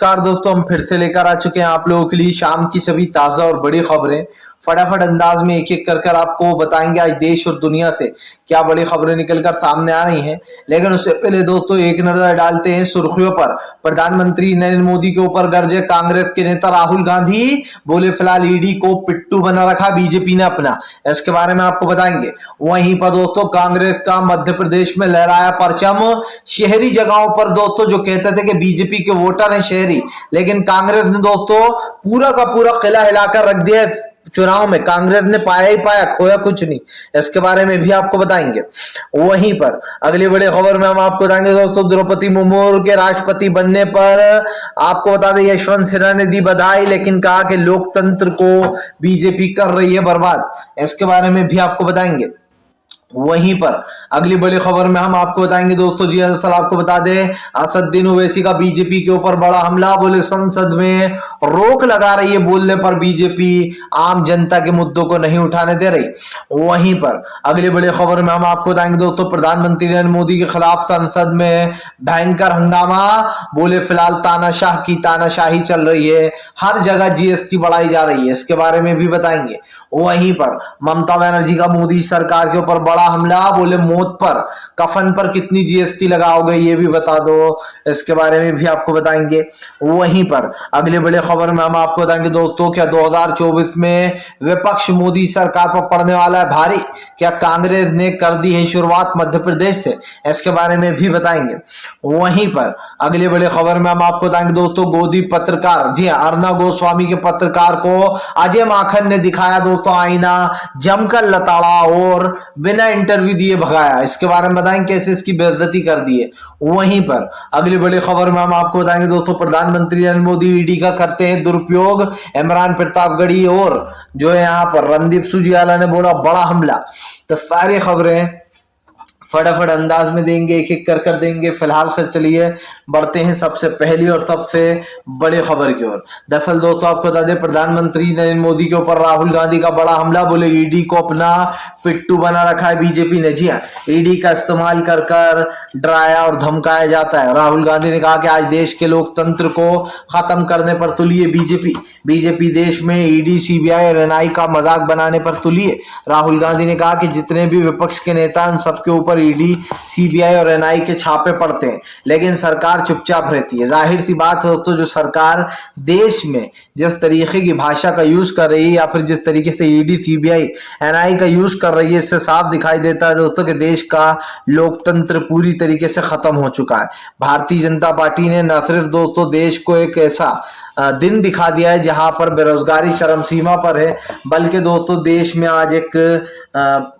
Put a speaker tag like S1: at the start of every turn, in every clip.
S1: नमस्कार दोस्तों, हम फिर से लेकर आ चुके हैं आप लोगों के लिए शाम की सभी ताजा और बड़ी खबरें। फटाफट अंदाज में एक एक कर आपको बताएंगे आज देश और दुनिया से क्या बड़ी खबरें निकलकर सामने आ रही हैं। लेकिन उससे पहले दोस्तों एक नजर डालते हैं सुर्खियों पर। प्रधानमंत्री नरेंद्र मोदी के ऊपर गरजे कांग्रेस के नेता राहुल गांधी, बोले फिलहाल ईडी को पिट्टू बना रखा बीजेपी ने अपना, इसके बारे में आपको बताएंगे। वहीं पर दोस्तों कांग्रेस का मध्य प्रदेश में लहराया परचम। शहरी जगहों पर दोस्तों जो कहते थे कि बीजेपी के वोटर हैं शहरी, लेकिन कांग्रेस ने दोस्तों पूरा का पूरा किला हिलाकर रख दिया। चुनाव में कांग्रेस ने पाया ही पाया, खोया कुछ नहीं, इसके बारे में भी आपको बताएंगे। वहीं पर अगली बड़ी खबर में हम आपको बताएंगे दोस्तों, द्रौपदी मुर्मू के राष्ट्रपति बनने पर आपको बता दें यशवंत सिन्हा ने दी बधाई, लेकिन कहा कि लोकतंत्र को बीजेपी कर रही है बर्बाद, इसके बारे में भी आपको बताएंगे। वहीं पर अगली बड़ी खबर में हम आपको बताएंगे दोस्तों, जी दरअसल आपको बता दें असदुद्दीन ओवैसी का बीजेपी के ऊपर बड़ा हमला, बोले संसद में रोक लगा रही है बोलने पर बीजेपी आम जनता के मुद्दों को नहीं उठाने दे रही। वहीं पर अगली बड़ी खबर में हम आपको बताएंगे दोस्तों, प्रधानमंत्री नरेंद्र मोदी के खिलाफ संसद में भयंकर हंगामा, बोले फिलहाल तानाशाह की तानाशाही चल रही है, हर जगह जीएसटी बढ़ाई जा रही है, इसके बारे में भी बताएंगे। वहीं पर ममता बनर्जी का मोदी सरकार के ऊपर बड़ा हमला, बोले मौत पर कफन पर कितनी जीएसटी लगाओगे ये भी बता दो, इसके बारे में भी आपको बताएंगे। वहीं पर अगले बड़े खबर में हम आपको बताएंगे दोस्तों, क्या 2024 में विपक्ष मोदी सरकार पर पड़ने वाला है भारी, क्या कांग्रेस ने कर दी है शुरुआत मध्य प्रदेश से, इसके बारे में भी बताएंगे। वहीं पर अगले बड़े खबर में हम आपको बताएंगे दोस्तों, गोदी पत्रकार, जी अर्णव गोस्वामी के पत्रकार को अजय माखन ने दिखाया दोस्तों आईना, जमकर लताड़ा और बिना इंटरव्यू दिए भगाया, इसके बारे में बताएंगे कैसे इसकी बेइज्जती कर दी है। वहीं पर अगली बड़ी खबर में हम आपको बताएंगे दोस्तों, प्रधानमंत्री नरेंद्र मोदी ईडी का करते हैं दुरुपयोग, इमरान प्रतापगढ़ी और जो है यहाँ पर रणदीप सुरजेवाला ने बोला बड़ा हमला। तो सारी खबरें फटाफट अंदाज में देंगे, एक एक कर देंगे। फिलहाल फिर चलिए बढ़ते हैं सबसे पहली और सबसे बड़ी खबर की ओर। दरअसल दोस्तों आपको बता दें, प्रधानमंत्री नरेंद्र मोदी के ऊपर राहुल गांधी का बड़ा हमला, बोले ईडी को अपना पिट्टू बना रखा है बीजेपी ने। जी हाँ, ईडी का इस्तेमाल कर कर डराया और धमकाया जाता है। राहुल गांधी ने कहा कि आज देश के लोकतंत्र को खत्म करने पर तुली है बीजेपी देश में ईडी सीबीआई और एनआई का मजाक बनाने पर तुली है। राहुल गांधी ने कहा कि जितने भी विपक्ष के नेता उन सबके ऊपर ईडी सीबीआई और एनआई के छापे पड़ते हैं, लेकिन सरकार चुपचाप रहती है। जाहिर सी बात है दोस्तों, जो सरकार देश में जिस तरीके की भाषा का यूज कर रही है या फिर जिस तरीके से ईडी सीबीआई एनआई का यूज कर रही है, इससे साफ दिखाई देता है दोस्तों कि देश का लोकतंत्र पूरी तरीके से खत्म हो चुका है। भारतीय जनता पार्टी ने न सिर्फ दोस्तों देश को एक ऐसा दिन दिखा दिया है जहां पर बेरोजगारी चरम सीमा पर है, बल्कि दोस्तों देश में आज एक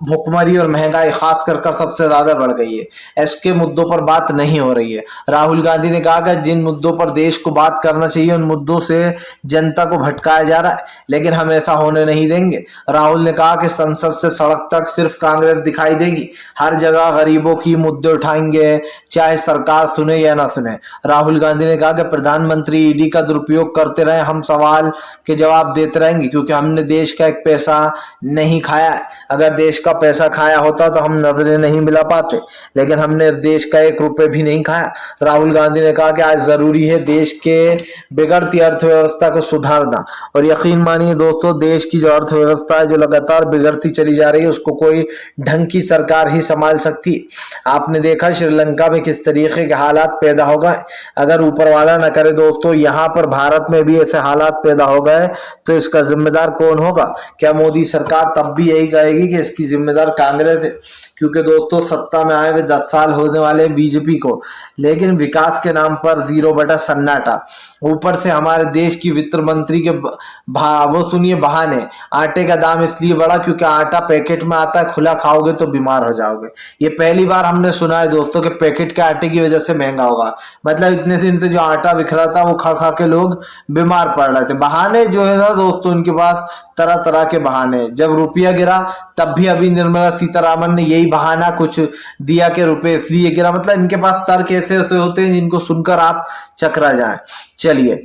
S1: भुखमरी और महंगाई खास कर सबसे ज्यादा बढ़ गई है। इसके मुद्दों पर बात नहीं हो रही है। राहुल गांधी ने कहा कि जिन मुद्दों पर देश को बात करना चाहिए उन मुद्दों से जनता को भटकाया जा रहा है, लेकिन हम ऐसा होने नहीं देंगे। राहुल ने कहा कि संसद से सड़क तक सिर्फ कांग्रेस दिखाई देगी, हर जगह गरीबों की मुद्दे उठाएंगे, चाहे सरकार सुने या ना सुने। राहुल गांधी ने कहा कि प्रधानमंत्री ईडी का दुरुपयोग करते रहे, हम सवाल के जवाब देते रहेंगे, क्योंकि हमने देश का एक पैसा नहीं खाया है। अगर देश का पैसा खाया होता तो हम नजरें नहीं मिला पाते, लेकिन हमने देश का 1 रुपए भी नहीं खाया। राहुल गांधी ने कहा कि आज जरूरी है देश के बिगड़ती अर्थव्यवस्था को सुधारना, और यकीन मानिए दोस्तों देश की जो अर्थव्यवस्था है जो लगातार बिगड़ती चली जा रही है उसको कोई ढंग की सरकार ही संभाल सकती है। आपने देखा श्रीलंका में किस तरीके के हालात पैदा हो गए, अगर ऊपर वाला न करे दोस्तों यहाँ पर भारत में भी ऐसे हालात पैदा हो गए तो इसका जिम्मेदार कौन होगा? क्या मोदी सरकार तब भी यही कहेगी कि इसकी जिम्मेदार कांग्रेस है? क्योंकि दोस्तों सत्ता में आए हुए 10 साल होने वाले बीजेपी को, लेकिन विकास के नाम पर 0 बटा सन्नाटा। ऊपर से हमारे देश की वित्त मंत्री के वो सुनिए बहाने, आटे का दाम इसलिए बढ़ा क्योंकि आटा पैकेट में आता है, खुला खाओगे तो बीमार हो जाओगे। ये पहली बार हमने सुना है दोस्तों कि पैकेट के आटे की वजह से महंगा होगा। मतलब इतने दिन से जो आटा बिखरा था वो खा खा के लोग बीमार पड़ रहे थे। बहाने जो है ना दोस्तों उनके पास तरह तरह के बहाने। जब रुपया गिरा तब भी अभी निर्मला सीतारामन ने यही बहाना कुछ दिया कि रुपये इसलिए गिरा। मतलब इनके पास तर्क ऐसे ऐसे होते हैं जिनको सुनकर आप चकरा जाए। चलिए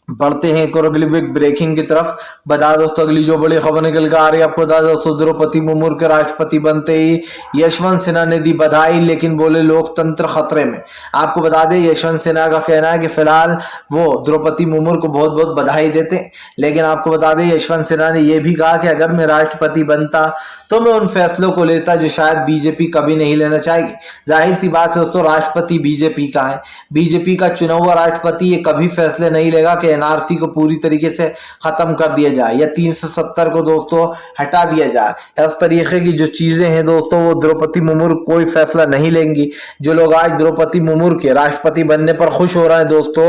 S1: बढ़ते हैं एक और अगली बिग ब्रेकिंग की तरफ। बता दोस्तों अगली जो बड़ी खबर निकल कर आ रही है आपको बता दोस्तों, द्रौपदी मुर्मू के राष्ट्रपति बनते ही यशवंत सिन्हा ने दी बधाई, लेकिन बोले लोकतंत्र खतरे में। आपको बता दें यशवंत सिन्हा का कहना है कि फिलहाल वो द्रौपदी मुर्मू को बहुत बहुत बधाई देते हैं, लेकिन आपको बता दें यशवंत सिन्हा ने यह भी कहा कि अगर मैं राष्ट्रपति बनता तो मैं उन फैसलों को लेता जो शायद बीजेपी कभी नहीं लेना चाहेगी। जाहिर सी बात है दोस्तों, राष्ट्रपति बीजेपी का है, बीजेपी का चुना हुआ राष्ट्रपति ये कभी फैसले नहीं लेगा कि एनआरसी को पूरी तरीके से खत्म कर दिया जाए या 370 को दोस्तों हटा दिया जाए। इस तरीके की जो चीजें हैं दोस्तों वो द्रौपदी मुर्मू कोई फैसला नहीं लेंगी। जो लोग आज द्रौपदी मुर्मू के राष्ट्रपति बनने पर खुश हो रहे हैं दोस्तों,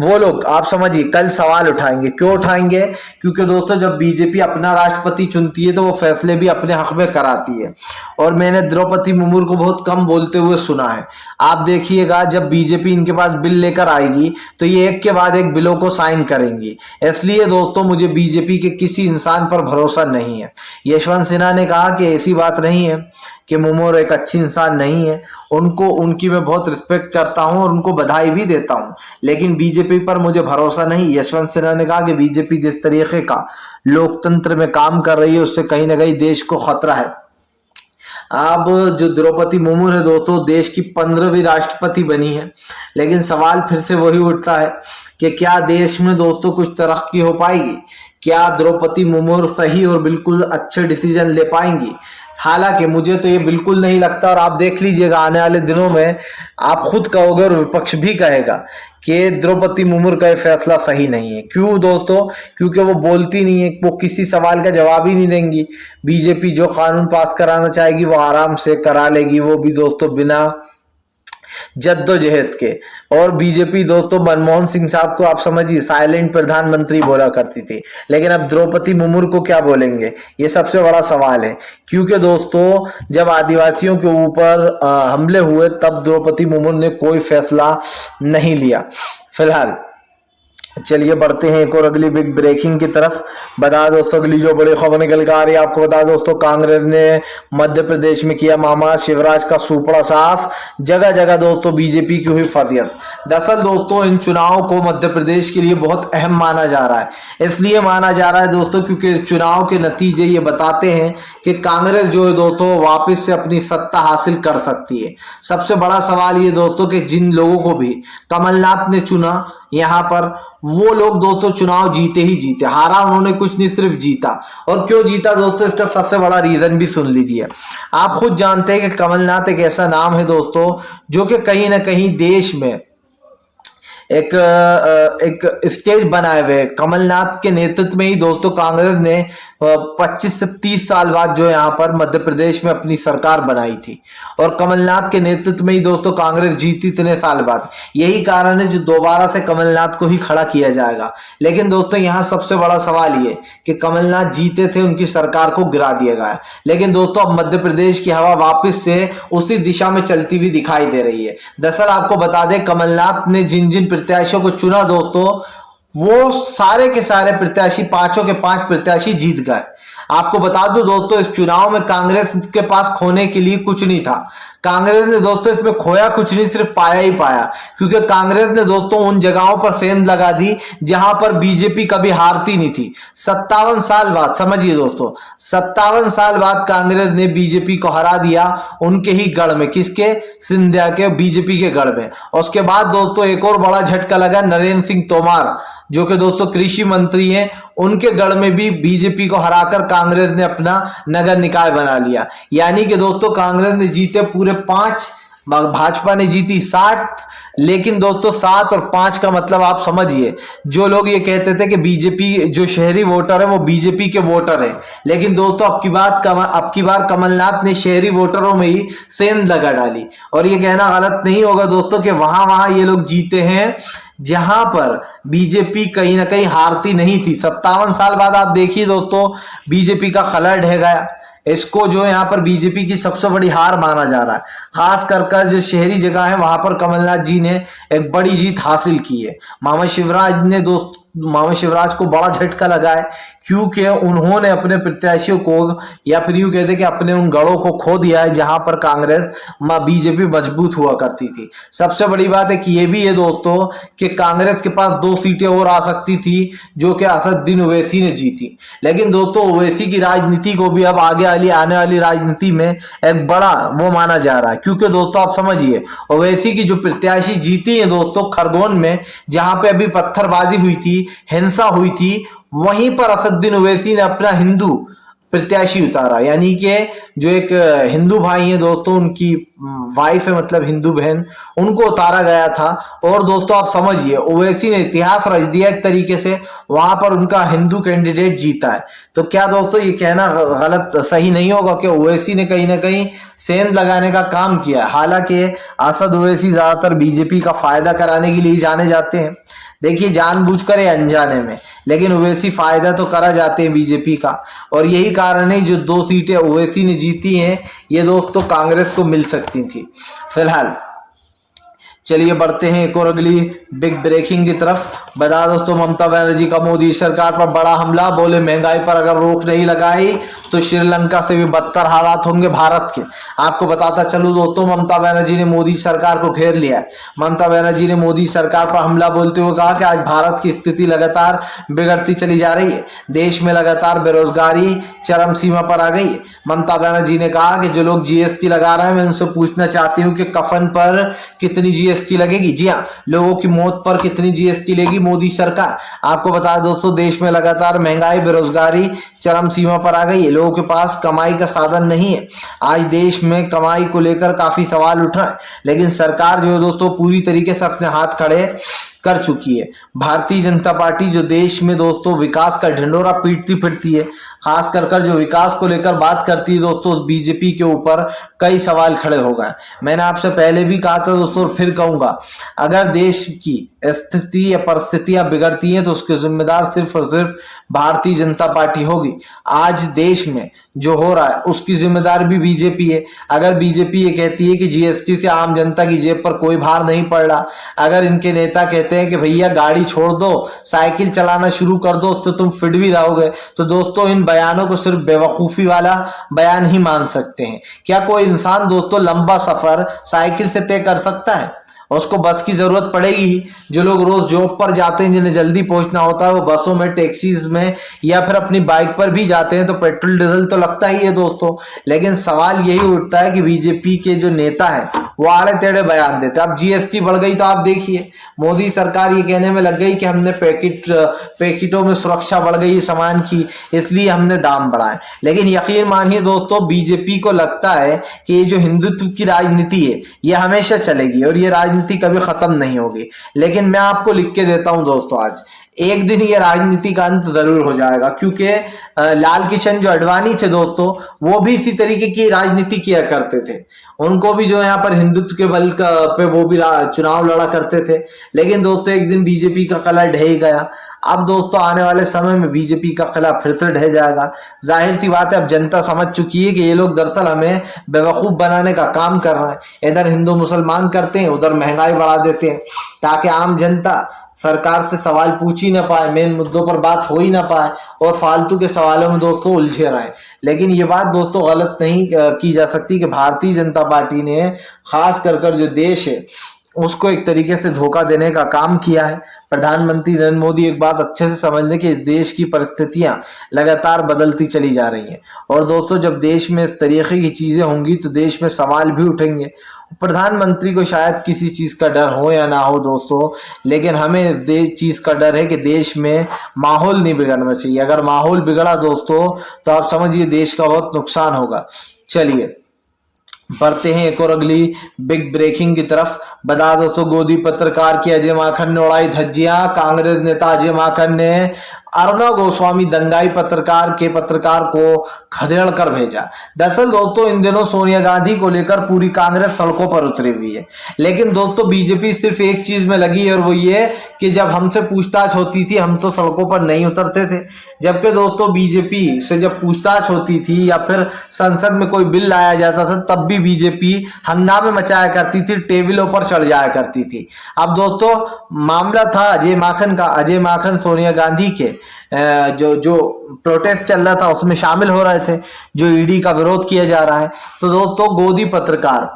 S1: वो लोग आप समझिए कल सवाल उठाएंगे। क्यों उठाएंगे? क्योंकि दोस्तों जब बीजेपी अपना राष्ट्रपति चुनती है तो वो फैसले भी अपने हक में कराती है, और मैंने द्रौपदी मुर्मू को बहुत कम बोलते हुए सुना है। आप देखिएगा जब बीजेपी इनके पास बिल लेकर आएगी तो ये एक के बाद एक बिलों को साइन करेंगी। इसलिए दोस्तों मुझे बीजेपी के किसी इंसान पर भरोसा नहीं है। यशवंत सिन्हा ने कहा कि ऐसी बात नहीं है कि मुर्मू एक अच्छी इंसान नहीं है, उनकी मैं बहुत रिस्पेक्ट करता हूं और उनको बधाई भी देता हूं, लेकिन बीजेपी पर मुझे भरोसा नहीं। यशवंत सिन्हा ने कहा कि बीजेपी जिस तरीके का लोकतंत्र में काम कर रही है उससे कहीं ना कहीं देश को खतरा है। अब जो द्रौपदी मुर्मू है दोस्तों देश की 15वीं राष्ट्रपति बनी है, लेकिन सवाल फिर से वही उठता है कि क्या देश में दोस्तों कुछ तरक्की हो पाएगी? क्या द्रौपदी मुर्मू सही और बिल्कुल अच्छे डिसीजन ले पाएंगी? हालांकि मुझे तो ये बिल्कुल नहीं लगता, और आप देख लीजिएगा आने वाले दिनों में आप खुद कहोगे और विपक्ष भी कहेगा कि द्रौपदी मुर्मू का ये फैसला सही नहीं है। क्यों दोस्तों? क्योंकि वो बोलती नहीं है, वो किसी सवाल का जवाब ही नहीं देंगी। बीजेपी जो कानून पास कराना चाहेगी वो आराम से करा लेगी, वो भी दोस्तों बिना जद्दोजहद के। और बीजेपी दोस्तों मनमोहन सिंह साहब को आप समझिए साइलेंट प्रधानमंत्री बोला करती थी, लेकिन अब द्रौपदी मुर्मू को क्या बोलेंगे, ये सबसे बड़ा सवाल है। क्योंकि दोस्तों जब आदिवासियों के ऊपर हमले हुए तब द्रौपदी मुर्मू ने कोई फैसला नहीं लिया। फिलहाल चलिए बढ़ते हैं एक और अगली बिग ब्रेकिंग की तरफ। बता दोस्तों अगली जो बड़ी खबर निकल कर आ रही है आपको बता दोस्तों, कांग्रेस ने मध्य प्रदेश में किया मामा शिवराज का सुपड़ा साफ, जगह जगह दोस्तों बीजेपी की हुई फर्जियत। दरअसल दोस्तों इन चुनाव को मध्य प्रदेश के लिए बहुत अहम माना जा रहा है। इसलिए माना जा रहा है दोस्तों क्योंकि चुनाव के नतीजे ये बताते हैं कि कांग्रेस जो है दोस्तों वापस से अपनी सत्ता हासिल कर सकती है। सबसे बड़ा सवाल ये दोस्तों कि जिन लोगों को भी कमलनाथ ने चुना यहाँ पर, वो लोग दोस्तों चुनाव जीते ही जीते, हारा उन्होंने कुछ नहीं सिर्फ जीता। और क्यों जीता दोस्तों इसका सबसे बड़ा रीजन भी सुन लीजिए। आप खुद जानते हैं कि कमलनाथ एक ऐसा नाम है दोस्तों जो कि कहीं ना कहीं देश में एक स्टेज बनाए हुए। कमलनाथ के नेतृत्व में ही दोस्तों कांग्रेस ने 25 से 30 साल बाद जो यहाँ पर मध्य प्रदेश में अपनी सरकार बनाई थी, और कमलनाथ के नेतृत्व में ही दोस्तों कांग्रेस जीती इतने साल बाद। यही कारण है जो दोबारा से कमलनाथ को ही खड़ा किया जाएगा। लेकिन दोस्तों यहाँ सबसे बड़ा सवाल ये कि कमलनाथ जीते थे, उनकी सरकार को गिरा दिया गया। लेकिन दोस्तों अब मध्य प्रदेश की हवा वापस से उसी दिशा में चलती हुई दिखाई दे रही है। दरअसल आपको बता दें कमलनाथ ने जिन जिन प्रत्याशियों को चुना दोस्तों वो सारे के सारे प्रत्याशी, पांचों के पांच प्रत्याशी जीत गए। आपको बता दूं दोस्तों इस चुनाव में कांग्रेस के पास खोने के लिए कुछ नहीं था। कांग्रेस ने दोस्तों इसमें खोया कुछ नहीं, सिर्फ पाया ही पाया, क्योंकि कांग्रेस ने दोस्तों उन जगहों पर सेंध लगा दी जहां पर बीजेपी कभी हारती नहीं थी। 57 साल बाद, समझिए दोस्तों 57 साल बाद कांग्रेस ने बीजेपी को हरा दिया उनके ही गढ़ में। किसके? सिंधिया के, बीजेपी के गढ़ में। और उसके बाद दोस्तों एक और बड़ा झटका लगा नरेंद्र सिंह तोमर जो कि दोस्तों कृषि मंत्री हैं, उनके गढ़ में भी बीजेपी को हराकर कांग्रेस ने अपना नगर निकाय बना लिया। यानी कि दोस्तों कांग्रेस ने जीते पूरे 5, भाजपा ने जीती 60। लेकिन दोस्तों 7 और 5 का मतलब आप समझिए, जो लोग ये कहते थे कि बीजेपी जो शहरी वोटर है वो बीजेपी के वोटर है, लेकिन दोस्तों अब की बार कमलनाथ ने शहरी वोटरों में ही सेंध लगा डाली। और ये कहना गलत नहीं होगा दोस्तों कि वहां ये लोग जीते हैं जहां पर बीजेपी कहीं ना कहीं हारती नहीं थी। 57 साल बाद आप देखिए दोस्तों बीजेपी का खला ढह गया। इसको जो यहाँ पर बीजेपी की सबसे बड़ी हार माना जा रहा है। खास कर जो शहरी जगह है वहां पर कमलनाथ जी ने एक बड़ी जीत हासिल की है। मामा शिवराज को बड़ा झटका लगा है क्योंकि उन्होंने अपने प्रत्याशियों को, या फिर यूं कहते कि अपने उन गढ़ों को खो दिया है जहां पर कांग्रेस बीजेपी मजबूत हुआ करती थी। सबसे बड़ी बात है कि ये भी है दोस्तों कि कांग्रेस के पास 2 सीटें और आ सकती थी जो कि असदुद्दीन ओवैसी ने जीती। लेकिन दोस्तों ओवैसी की राजनीति को भी अब आने वाली राजनीति में एक बड़ा वो माना जा रहा है, क्योंकि दोस्तों आप समझिए ओवैसी की जो प्रत्याशी जीती है दोस्तों खरगोन में, जहां पे अभी पत्थरबाजी हुई थी, हिंसा हुई थी, वहीं पर असदुद्दीन ओवैसी ने अपना हिंदू प्रत्याशी उतारा। यानी कि जो एक हिंदू भाई हैं दोस्तों, उनकी वाइफ है मतलब हिंदू बहन, उनको उतारा गया था। और दोस्तों आप समझिए ओवैसी ने इतिहास रच दिया एक तरीके से, वहां पर उनका हिंदू कैंडिडेट जीता है। तो क्या दोस्तों ये कहना गलत सही नहीं होगा कि ओवैसी ने कहीं ना कहीं सेंध लगाने का काम किया? हालांकि असद ओवैसी ज्यादातर बीजेपी का फायदा कराने के लिए जाने जाते हैं, देखिए जानबूझकर या अनजाने में, लेकिन ओवैसी फायदा तो करा जाते हैं बीजेपी का। और यही कारण है जो 2 सीटें ओवैसी ने जीती हैं ये दोस्तों कांग्रेस को मिल सकती थी। फिलहाल चलिए बढ़ते हैं एक और अगली बिग ब्रेकिंग की तरफ। बता दोस्तों ममता बनर्जी का मोदी सरकार पर बड़ा हमला, बोले महंगाई पर अगर रोक नहीं लगाई तो श्रीलंका से भी बदतर हालात होंगे भारत के। आपको बताता चलूं दोस्तों ममता बनर्जी ने मोदी सरकार को घेर लिया है। ममता बनर्जी ने मोदी सरकार पर हमला बोलते हुए कहा कि आज भारत की स्थिति लगातार बिगड़ती चली जा रही है, देश में लगातार बेरोजगारी चरम सीमा पर आ गई है। ममता बनर्जी ने कहा कि जो लोग जीएसटी लगा रहे हैं मैं उनसे पूछना चाहती हूँ कि कफन पर कितनी जीएसटी लगेगी। जी हाँ, लोगों की मौत पर कितनी जीएसटी लेगी मोदी सरकार। आपको बता दोस्तों देश में लगातार महंगाई बेरोजगारी चरम सीमा पर आ गई है, लोगों के पास कमाई का साधन नहीं है। आज देश में कमाई को लेकर काफी सवाल उठ रहे हैं, लेकिन सरकार जो है दोस्तों पूरी तरीके से अपने हाथ खड़े कर चुकी है। भारतीय जनता पार्टी जो देश में दोस्तों विकास का ढिंढोरा पीटती फिरती है, खास कर जो विकास को लेकर बात करती है दोस्तों, बीजेपी के ऊपर कई सवाल खड़े हो गए। मैंने आपसे पहले भी कहा था दोस्तों और फिर कहूंगा, अगर देश की स्थिति या परिस्थितियां बिगड़ती हैं तो उसके जिम्मेदार सिर्फ और सिर्फ भारतीय जनता पार्टी होगी। आज देश में जो हो रहा है उसकी जिम्मेदार भी बीजेपी है। अगर बीजेपी ये कहती है कि जीएसटी से आम जनता की जेब पर कोई भार नहीं पड़ रहा, अगर इनके नेता कहते हैं कि भैया गाड़ी छोड़ दो, साइकिल चलाना शुरू कर दो, उससे तुम फिट भी रहोगे, तो दोस्तों इन बयानों को सिर्फ बेवकूफी वाला बयान ही मान सकते हैं। क्या कोई इंसान दोस्तों लंबा सफर साइकिल से तय कर सकता है? उसको बस की जरूरत पड़ेगी ही। जो लोग रोज जॉब पर जाते हैं, जिन्हें जल्दी पहुंचना होता है, वो बसों में, टैक्सीज में या फिर अपनी बाइक पर भी जाते हैं, तो पेट्रोल डीजल तो लगता ही है दोस्तों। लेकिन सवाल यही उठता है कि बीजेपी के जो नेता हैं वो आड़े टेढ़े बयान देते हैं। अब जीएसटी बढ़ गई तो आप देखिए मोदी सरकार ये कहने में लग गई कि हमने पैकेटों में सुरक्षा बढ़ गई सामान की, इसलिए हमने दाम बढ़ाए। लेकिन यकीन मानिए दोस्तों बीजेपी को लगता है कि ये जो हिंदुत्व की राजनीति है ये हमेशा चलेगी और ये राजनीति कभी खत्म नहीं होगी। लेकिन मैं आपको लिख के देता हूं दोस्तों, आज एक दिन ये राजनीति का अंत जरूर हो जाएगा, क्योंकि लाल कृष्ण जो अडवाणी थे दोस्तों वो भी इसी तरीके की राजनीति किया करते थे। उनको भी जो यहाँ पर हिंदुत्व के बल पे वो भी चुनाव लड़ा करते थे। लेकिन दोस्तों एक दिन बीजेपी का कला ढह ही गया। अब दोस्तों आने वाले समय में बीजेपी का कला फिर से ढह जाएगा। जाहिर सी बात है अब जनता समझ चुकी है कि ये लोग दरअसल हमें बेवकूफ बनाने का काम कर रहे हैं। इधर हिंदू मुसलमान करते हैं, उधर महंगाई बढ़ा देते हैं, ताकि आम जनता सरकार से सवाल पूछ ही ना पाए, मेन मुद्दों पर बात हो ही ना पाए और फालतू के सवालों में दोस्तों उलझे रहे। लेकिन ये बात दोस्तों गलत नहीं की जा सकती कि भारतीय जनता पार्टी ने खास कर जो देश है उसको एक तरीके से धोखा देने का काम किया है। प्रधानमंत्री नरेंद्र मोदी एक बात अच्छे से समझ लें कि इस देश की परिस्थितियां लगातार बदलती चली जा रही हैं और दोस्तों जब देश में इस तरीके की चीजें होंगी तो देश में सवाल भी उठेंगे। प्रधानमंत्री को शायद किसी चीज का डर हो या ना हो दोस्तों, लेकिन हमें इस चीज का डर है कि देश में माहौल नहीं बिगड़ना चाहिए। अगर माहौल बिगड़ा दोस्तों तो आप समझिए देश का बहुत नुकसान होगा। चलिए बढ़ते हैं एक और अगली बिग ब्रेकिंग की तरफ। बता दो तो गोदी पत्रकार की अजय माकन ने उड़ाई धज्जियां। कांग्रेस नेता अजय माकन ने अर्णव गोस्वामी दंगाई पत्रकार को खदेड़ कर भेजा। दरअसल दोस्तों इन दिनों सोनिया गांधी को लेकर पूरी कांग्रेस सड़कों पर उतरी हुई है, लेकिन दोस्तों बीजेपी सिर्फ एक चीज में लगी है और वो ये कि जब हमसे पूछताछ होती थी हम तो सड़कों पर नहीं उतरते थे, जबकि दोस्तों बीजेपी से जब पूछताछ होती थी या फिर संसद में कोई बिल लाया जाता था तब भी बीजेपी हंगामे मचाया करती थी, टेबलों पर चढ़ जाया करती थी। अब दोस्तों मामला था अजय माकन का। अजय माकन सोनिया गांधी के जो प्रोटेस्ट चल रहा था उसमें शामिल हो रहे थे, जो ईडी का विरोध किया जा रहा है। तो दोस्तों गोदी पत्रकार,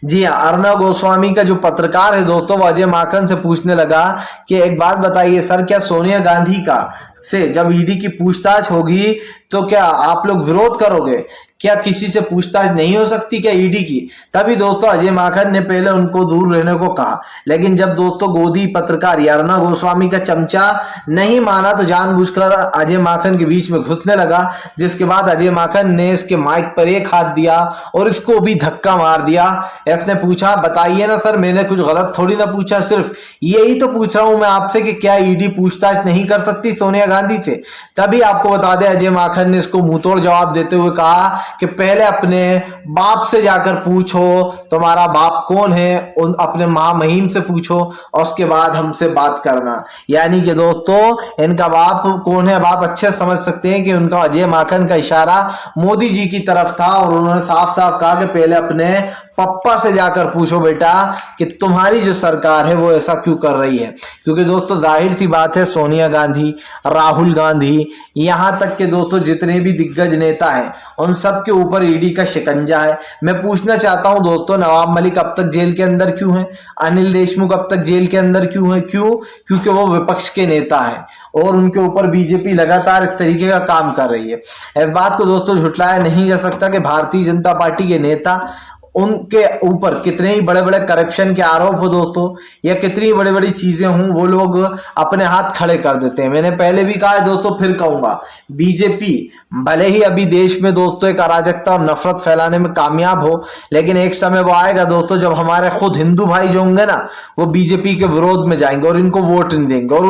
S1: जी हाँ, अर्णव गोस्वामी का जो पत्रकार है दोस्तों, वो अजय माकन से पूछने लगा कि एक बात बताइए सर, क्या सोनिया गांधी का से जब ईडी की पूछताछ होगी तो क्या आप लोग विरोध करोगे? क्या किसी से पूछताछ नहीं हो सकती क्या ईडी की? तभी दोस्तों अजय माकन ने पहले उनको दूर रहने को कहा, लेकिन जब दोस्तों गोदी पत्रकार अर्णव गोस्वामी का चमचा नहीं माना तो जानबूझकर अजय माकन के बीच में घुसने लगा, जिसके बाद अजय माकन ने इसके माइक पर एक हाथ दिया और इसको भी धक्का मार दिया। इसने पूछा, बताइए ना सर, मैंने कुछ गलत थोड़ी ना पूछा, सिर्फ यही तो पूछ रहा हूं मैं आपसे कि क्या ईडी पूछताछ नहीं कर सकती सोनिया गांधी से? तभी आपको बता दें अजय माकन ने इसको मुंहतोड़ जवाब देते हुए कहा कि पहले अपने बाप से जाकर पूछो तुम्हारा बाप कौन है, उन अपने महामहिम से पूछो और उसके बाद हमसे बात करना। यानी कि दोस्तों इनका बाप कौन है, बाप अच्छे समझ सकते हैं कि उनका अजय माकन का इशारा मोदी जी की तरफ था और उन्होंने साफ साफ कहा कि पहले अपने पप्पा से जाकर पूछो बेटा कि तुम्हारी जो सरकार है वो ऐसा क्यों कर रही है। क्योंकि दोस्तों जाहिर सी बात है, सोनिया गांधी, राहुल गांधी, यहां तक के दोस्तों जितने भी दिग्गज नेता हैं उन सब के ऊपर ईडी का शिकंजा है। मैं पूछना चाहता हूं दोस्तों, नवाब मलिक अब तक जेल के अंदर क्यों है? अनिल देशमुख अब तक जेल के अंदर क्यों है? क्यों? क्योंकि वो विपक्ष के नेता हैं और उनके ऊपर बीजेपी लगातार इस तरीके का काम कर रही है। इस बात को दोस्तों झुटलाया नहीं जा सकता कि भारतीय जनता पार्टी के नेता, उनके ऊपर कितने ही बड़े बड़े करप्शन के आरोप हो दोस्तों या कितनी बड़ी बड़ी चीजें हों, वो लोग अपने हाथ खड़े कर देते हैं। मैंने पहले भी कहा है दोस्तों, फिर कहूंगा, बीजेपी भले ही अभी देश में दोस्तों एक अराजकता और नफरत फैलाने में कामयाब हो, लेकिन एक समय वो आएगा दोस्तों जब हमारे खुद हिंदू भाई जो होंगे ना, वो बीजेपी के विरोध में जाएंगे और इनको वोट नहीं देंगे। और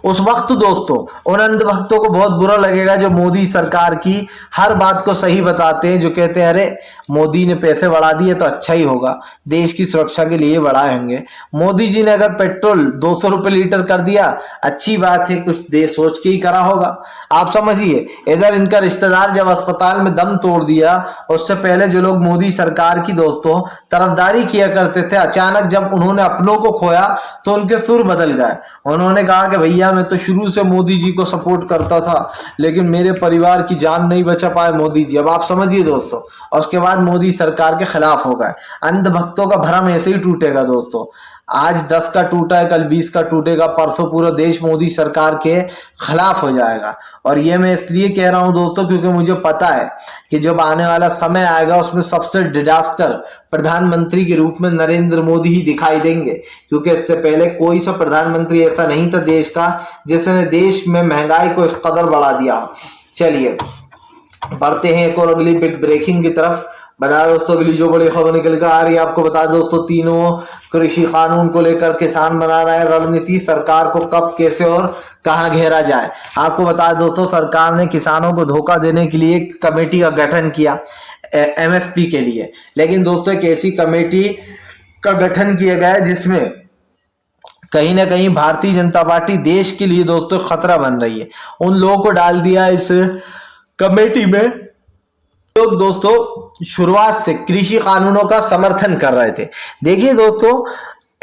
S1: उस वक्त दोस्तों उन अंधभक्तों को बहुत बुरा लगेगा जो मोदी सरकार की हर बात को सही बताते हैं, जो कहते हैं अरे मोदी ने पैसे बढ़ा दिए तो अच्छा ही होगा, देश की सुरक्षा के लिए बढ़ाएंगे। मोदी जी ने अगर पेट्रोल 200 रुपए लीटर कर दिया, अच्छी बात है, कुछ देश सोच के ही करा होगा। आप समझिए, इधर इनका रिश्तेदार जब अस्पताल में दम तोड़ दिया, उससे पहले जो लोग मोदी सरकार की दोस्तों तरफदारी किया करते थे, अचानक जब उन्होंने अपनों को खोया तो उनके सुर बदल गए। उन्होंने कहा कि भैया मैं तो शुरू से मोदी जी को सपोर्ट करता था, लेकिन मेरे परिवार की जान नहीं बचा पाए मोदी जी। अब आप समझिए दोस्तों, और उसके बाद मोदी सरकार के खिलाफ हो गए। अंधभक्तों का भरम ऐसे ही टूटेगा दोस्तों। आज 10 का टूटा है, कल 20 का टूटेगा, परसों पूरा देश मोदी सरकार के खिलाफ हो जाएगा। और ये मैं इसलिए कह रहा हूं दोस्तों क्योंकि मुझे पता है कि जब आने वाला समय आएगा उसमें सबसे डिजास्टर प्रधानमंत्री के रूप में नरेंद्र मोदी ही दिखाई देंगे। क्योंकि इससे पहले कोई सा प्रधानमंत्री ऐसा नहीं था देश का जिसने देश में महंगाई को इस कदर बढ़ा दिया। चलिए बढ़ते हैं एक और अगली बिग ब्रेकिंग की तरफ। बता दोस्तों अगली जो बड़ी खबर निकल कर आ रही है, आपको बता दोस्तों, तीनों कृषि कानून को लेकर किसान बना रहा है रणनीति, सरकार को कब कैसे और कहां घेरा जाए। आपको बता दोस्तों, सरकार ने किसानों को धोखा देने के लिए एक कमेटी का गठन किया एमएसपी के लिए, लेकिन दोस्तों एक ऐसी कमेटी का गठन किया गया जिसमें कहीं ना कहीं भारतीय जनता पार्टी देश के लिए दोस्तों खतरा बन रही है। उन लोगों को डाल दिया इस कमेटी में लोग दोस्तों शुरुआत से कृषि कानूनों का समर्थन कर रहे थे। देखिए दोस्तों,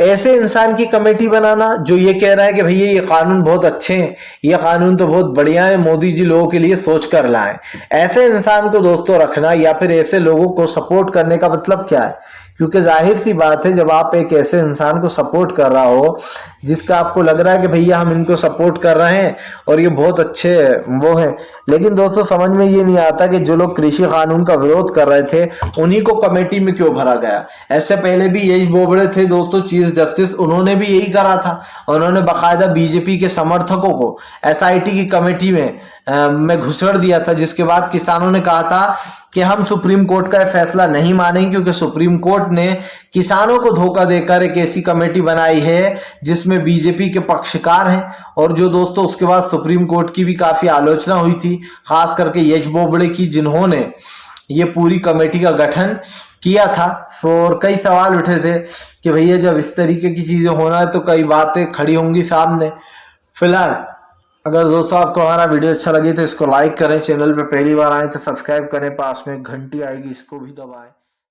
S1: ऐसे इंसान की कमेटी बनाना जो ये कह रहा है कि भैया ये कानून बहुत अच्छे हैं, ये कानून तो बहुत बढ़िया है, मोदी जी लोगों के लिए सोच कर लाए, ऐसे इंसान को दोस्तों रखना या फिर ऐसे लोगों को सपोर्ट करने का मतलब क्या है? क्योंकि जाहिर सी बात है, जब आप एक ऐसे इंसान को सपोर्ट कर रहा हो जिसका आपको लग रहा है कि भैया हम इनको सपोर्ट कर रहे हैं और ये बहुत अच्छे वो हैं, लेकिन दोस्तों समझ में ये नहीं आता कि जो लोग कृषि कानून का विरोध कर रहे थे उन्हीं को कमेटी में क्यों भरा गया। ऐसे पहले भी यही बोबड़े थे दोस्तों चीफ जस्टिस, उन्होंने भी यही करा था। उन्होंने बाकायदा बीजेपी के समर्थकों को एसआईटी की कमेटी में घुसड़ दिया था, जिसके बाद किसानों ने कहा था कि हम सुप्रीम कोर्ट का फैसला नहीं मानेंगे, क्योंकि सुप्रीम कोर्ट ने किसानों को धोखा देकर एक ऐसी कमेटी बनाई है जिसमें बीजेपी के पक्षकार हैं। और जो दोस्तों उसके बाद सुप्रीम कोर्ट की भी काफी आलोचना हुई थी, खास करके यश बोबड़े की, जिन्होंने ये पूरी कमेटी का गठन किया था। और कई सवाल उठे थे कि भैया जब इस तरीके की चीजें होना है तो कई बातें खड़ी होंगी सामने। फिलहाल अगर दोस्तों आपको हमारा वीडियो अच्छा लगे तो इसको लाइक करें, चैनल पे पहली बार आए तो सब्सक्राइब करें, पास में घंटी आएगी इसको भी दबाएं।